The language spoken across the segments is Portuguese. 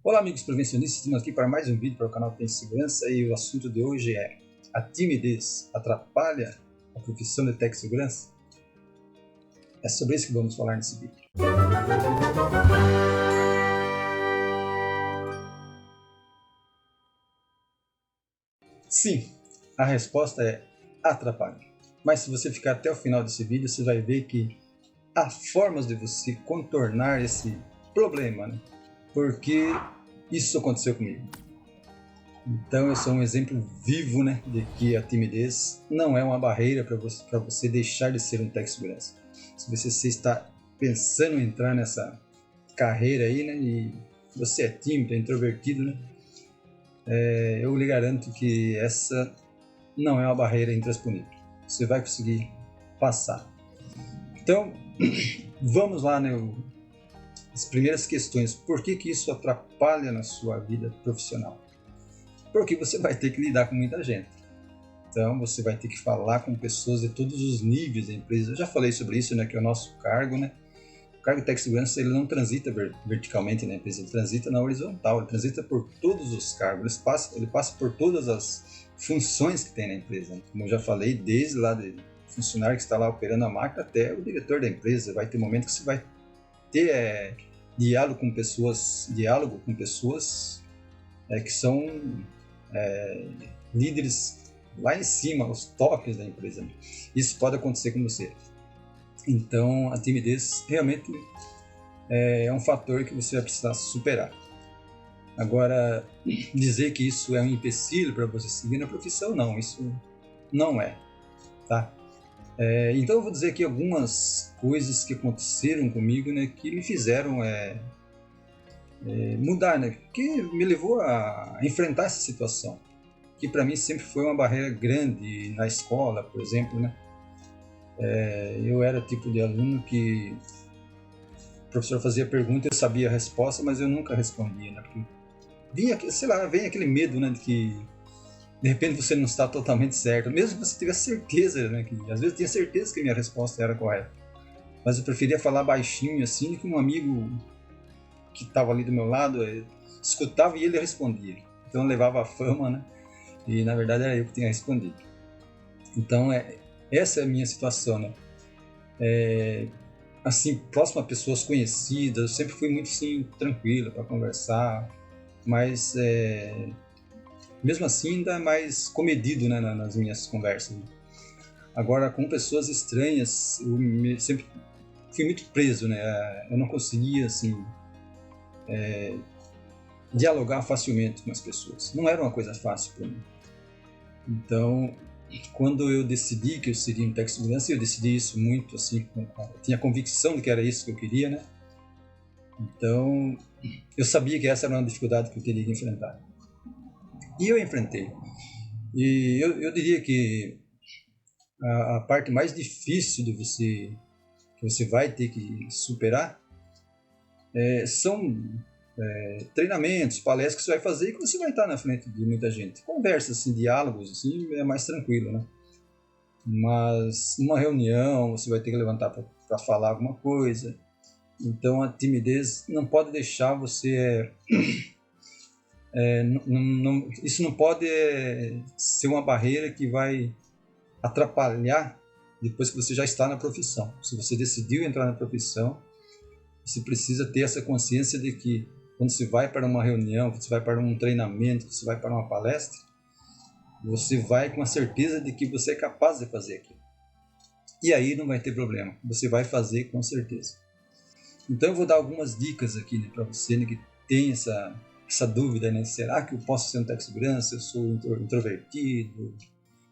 Olá amigos prevencionistas, estamos aqui para mais um vídeo para o canal Tem Segurança e o assunto de hoje é: a timidez atrapalha a profissão de Tech Segurança? É sobre isso que vamos falar nesse vídeo. Sim, a resposta é atrapalha. Mas se você ficar até o final desse vídeo, você vai ver que há formas de você contornar esse problema, né? Porque isso aconteceu comigo. Então eu sou um exemplo vivo, né, de que a timidez não é uma barreira para você deixar de ser um Tech Segurança. Se você está pensando em entrar nessa carreira aí, né, e você é tímido, é introvertido, né, eu lhe garanto que essa não é uma barreira intransponível. Você vai conseguir passar. Então, vamos lá, né, as primeiras questões. Por que isso atrapalha na sua vida profissional? Porque você vai ter que lidar com muita gente. Então, você vai ter que falar com pessoas de todos os níveis da empresa. Eu já falei sobre isso, né, que é o nosso cargo, né? O cargo de Tech Segurança, ele não transita verticalmente na empresa, ele transita na horizontal, ele transita por todos os cargos, ele passa por todas as funções que tem na empresa. Como eu já falei, desde lá do funcionário que está lá operando a máquina até o diretor da empresa. Vai ter momento que você vai ter diálogo com pessoas que são líderes lá em cima, os tops da empresa. Isso pode acontecer com você. Então, a timidez realmente é um fator que você vai precisar superar. Agora, dizer que isso é um empecilho para você seguir na profissão, não, isso não é, tá? Então, eu vou dizer aqui algumas coisas que aconteceram comigo, né, que me fizeram mudar, né, que me levou a enfrentar essa situação, que para mim sempre foi uma barreira grande na escola, por exemplo, né? Eu era o tipo de aluno que o professor fazia pergunta, eu sabia a resposta, mas eu nunca respondia, né? Porque vem aquele medo, né, de que de repente você não está totalmente certo, mesmo que você tivesse certeza, né, que às vezes eu tinha certeza que a minha resposta era correta, mas eu preferia falar baixinho assim, que um amigo que estava ali do meu lado escutava e ele respondia. Então eu levava a fama, né? E na verdade era eu que tinha respondido. Então essa é a minha situação, né? Assim, próximo a pessoas conhecidas, eu sempre fui muito assim, tranquilo para conversar, mas mesmo assim ainda mais comedido, né, nas minhas conversas. Agora com pessoas estranhas eu sempre fui muito preso, né? Eu não conseguia assim dialogar facilmente com as pessoas. Não era uma coisa fácil para mim. Então, quando eu decidi que eu seria um Tech Segurança, eu decidi isso muito assim, eu tinha convicção de que era isso que eu queria, né? Então, eu sabia que essa era uma dificuldade que eu teria que enfrentar. E eu enfrentei. E eu diria que a parte mais difícil que você vai ter que superar são treinamentos, palestras que você vai fazer e que você vai estar na frente de muita gente. Conversas, assim, diálogos, assim, é mais tranquilo, né? Mas numa reunião você vai ter que levantar para falar alguma coisa. Então a timidez não pode deixar você... isso não pode ser uma barreira que vai atrapalhar depois que você já está na profissão. Se você decidiu entrar na profissão, você precisa ter essa consciência de que quando você vai para uma reunião, quando você vai para um treinamento, quando você vai para uma palestra, você vai com a certeza de que você é capaz de fazer aquilo. E aí não vai ter problema, você vai fazer com certeza. Então eu vou dar algumas dicas aqui, né, para você, né, que tem essa dúvida, né? Será que eu posso ser um Tech Segurança? Eu sou introvertido,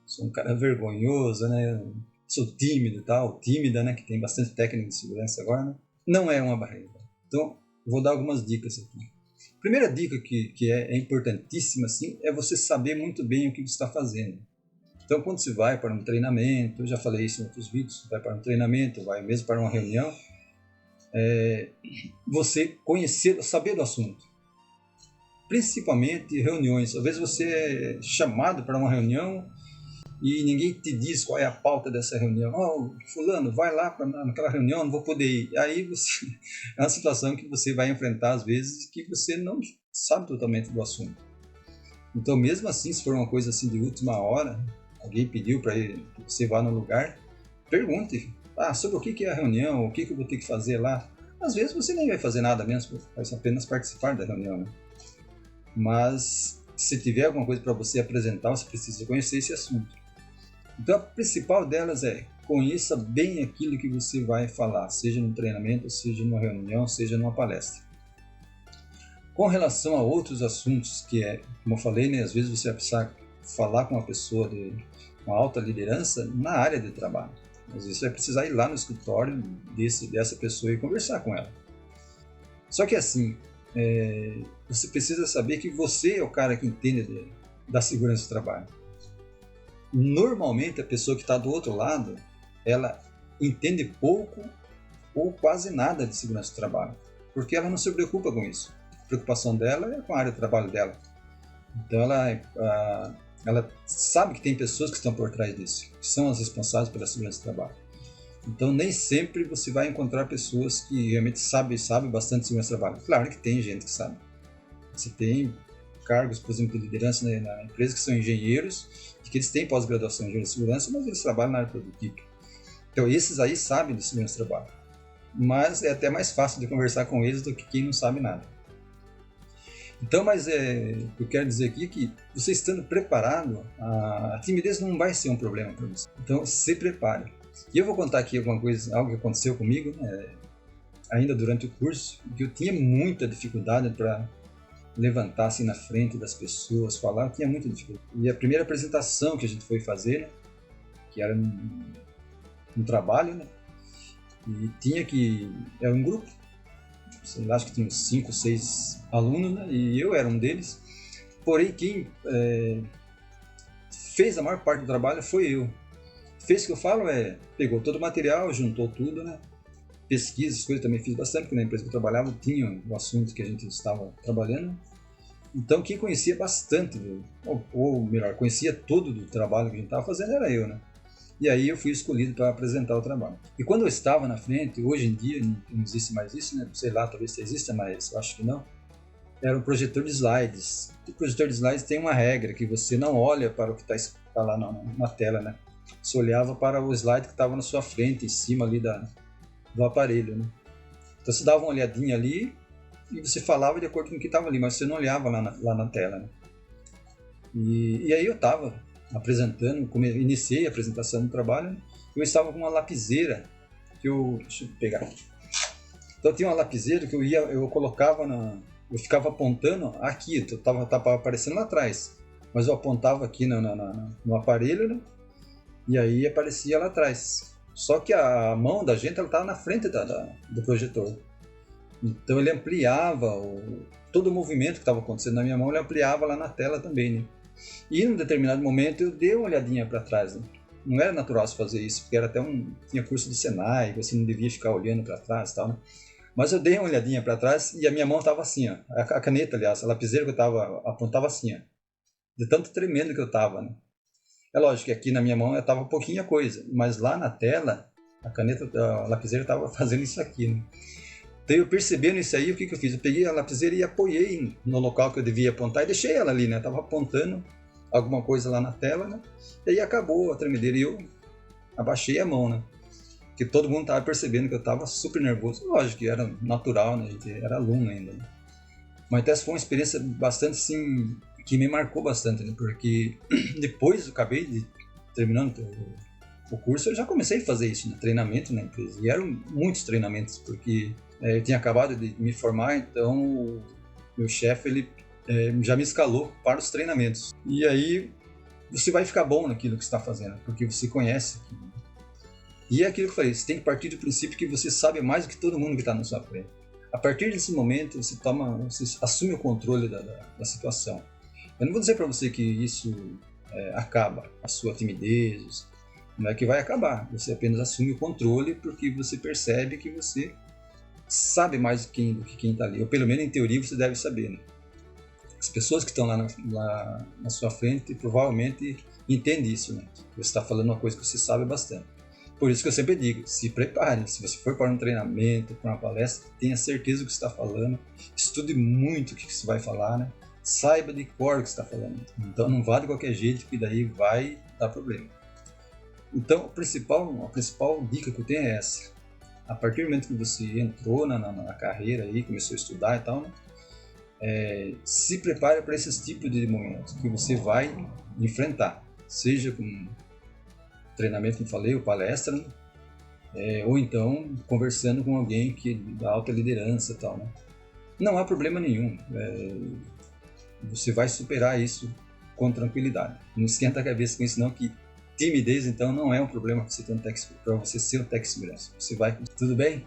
sou um cara vergonhoso, né? Sou tímido e tal, tímida, né? Que tem bastante técnica de segurança agora, né? Não é uma barreira. Então, eu vou dar algumas dicas aqui. A primeira dica que é importantíssima, assim, é você saber muito bem o que você está fazendo. Então, quando você vai para um treinamento, eu já falei isso em outros vídeos, você vai para um treinamento, vai mesmo para uma reunião, você saber do assunto. Principalmente reuniões. Às vezes você é chamado para uma reunião e ninguém te diz qual é a pauta dessa reunião. Fulano, vai lá naquela reunião, não vou poder ir. Aí é uma situação que você vai enfrentar às vezes que você não sabe totalmente do assunto. Então, mesmo assim, se for uma coisa assim de última hora, alguém pediu para que você vá no lugar, pergunte, sobre o que é a reunião, o que eu vou ter que fazer lá. Às vezes você nem vai fazer nada mesmo, vai apenas participar da reunião, né? Mas se tiver alguma coisa para você apresentar, você precisa conhecer esse assunto. Então, a principal delas é: conheça bem aquilo que você vai falar, seja no treinamento, seja numa reunião, seja numa palestra. Com relação a outros assuntos, que como eu falei, né, às vezes você vai precisar falar com uma pessoa de uma alta liderança na área de trabalho. Às vezes você vai precisar ir lá no escritório dessa pessoa e conversar com ela. Só que assim, você precisa saber que você é o cara que entende da segurança do trabalho. Normalmente a pessoa que está do outro lado, ela entende pouco ou quase nada de segurança do trabalho, porque ela não se preocupa com isso. A preocupação dela é com a área de trabalho dela. Então ela sabe que tem pessoas que estão por trás disso, que são as responsáveis pela segurança do trabalho. Então nem sempre você vai encontrar pessoas que realmente sabem bastante de segurança do trabalho. Claro que tem gente que sabe. Você tem cargos, por exemplo, de liderança na empresa que são engenheiros, e que eles têm pós-graduação em engenharia de segurança, mas eles trabalham na área produtiva. Então esses aí sabem de segurança do trabalho. Mas é até mais fácil de conversar com eles do que quem não sabe nada. Então, mas eu quero dizer aqui que você estando preparado, a timidez não vai ser um problema para você. Então, se prepare. E eu vou contar aqui alguma coisa, algo que aconteceu comigo, ainda durante o curso, que eu tinha muita dificuldade para levantar assim na frente das pessoas, falar, eu tinha muita dificuldade. E a primeira apresentação que a gente foi fazer, né, que era um trabalho, né, e era um grupo, sei lá, acho que tinha uns 5, 6 alunos, né? E eu era um deles. Porém, quem fez a maior parte do trabalho foi eu. Fez o que eu falo, pegou todo o material, juntou tudo, né? Pesquisas, coisas também fiz bastante, porque na empresa que eu trabalhava tinha o assunto que a gente estava trabalhando. Então, quem conhecia bastante, ou melhor, conhecia todo do trabalho que a gente estava fazendo era eu, né? E aí eu fui escolhido para apresentar o trabalho. E quando eu estava na frente, hoje em dia não existe mais isso, né? Sei lá, talvez exista, mas eu acho que não. Era um projetor de slides. O projetor de slides tem uma regra, que você não olha para o que está lá na tela, né? Você olhava para o slide que estava na sua frente, em cima ali do aparelho, né? Então você dava uma olhadinha ali e você falava de acordo com o que estava ali, mas você não olhava lá na tela, né? E aí eu estava apresentando, iniciei a apresentação do trabalho, eu estava com uma lapiseira deixa eu pegar aqui. Então eu tinha uma lapiseira que eu colocava eu ficava apontando aqui, tava aparecendo lá atrás, mas eu apontava aqui no aparelho, né? E aí aparecia lá atrás. Só que a mão da gente estava na frente do projetor. Então ele ampliava todo o movimento que estava acontecendo na minha mão, ele ampliava lá na tela também, né? E em um determinado momento eu dei uma olhadinha para trás, né? Não era natural se fazer isso, porque era tinha curso do Senai, você não devia ficar olhando para trás e tal, né? Mas eu dei uma olhadinha para trás e a minha mão estava assim, ó. A caneta, aliás, a lapiseira que eu apontava assim, ó. De tanto tremendo que eu estava, né? É lógico que aqui na minha mão estava pouquinha coisa, mas lá na tela, a lapiseira estava fazendo isso aqui, né? Então eu percebendo isso aí, o que eu fiz? Eu peguei a lapiseira e apoiei no local que eu devia apontar e deixei ela ali, né? Estava apontando alguma coisa lá na tela, né? E aí acabou a tremedeira e eu abaixei a mão, né? Porque todo mundo estava percebendo que eu estava super nervoso. Lógico que era natural, né? A gente era aluno ainda, né? Mas essa foi uma experiência bastante, assim, que me marcou bastante, né? Porque depois eu acabei terminando o curso, eu já comecei a fazer isso, né? Treinamento na empresa. E eram muitos treinamentos, porque eu tinha acabado de me formar, então o meu chefe, ele já me escalou para os treinamentos. E aí você vai ficar bom naquilo que você está fazendo, porque você conhece aquilo. E é aquilo que eu falei, você tem que partir do princípio que você sabe mais do que todo mundo que está na sua frente. A partir desse momento, você assume o controle da situação. Eu não vou dizer para você que isso acaba a sua timidez, não é que vai acabar. Você apenas assume o controle porque você percebe que você sabe mais do que quem está ali. Ou pelo menos em teoria você deve saber, né? As pessoas que estão lá na sua frente provavelmente entendem isso, né? Você está falando uma coisa que você sabe bastante. Por isso que eu sempre digo, se prepare. Se você for para um treinamento, para uma palestra, tenha certeza do que você está falando. Estude muito o que você vai falar, né? Saiba de cor o que você está falando. Então não vá de qualquer jeito, que daí vai dar problema. Então a principal dica que eu tenho é essa. A partir do momento que você entrou na carreira aí, começou a estudar e tal, né? Se prepare para esses tipos de momentos que você vai enfrentar. Seja com treinamento, como falei, ou palestra, né? Ou então conversando com alguém que da alta liderança e tal, né? Não há problema nenhum. Você vai superar isso com tranquilidade. Não esquenta a cabeça com isso não, que timidez então não é um problema para você ser um técnico de segurança. Você vai, tudo bem?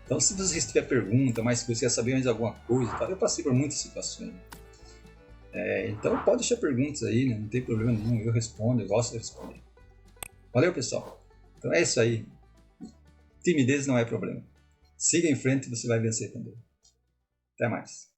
Então se você tiver pergunta, mais se você quer saber mais alguma coisa, tal, eu passei por muitas situações. Então pode deixar perguntas aí, né? Não tem problema nenhum, eu respondo, eu gosto de responder. Valeu, pessoal. Então é isso aí. Timidez não é problema. Siga em frente e você vai vencer também. Até mais.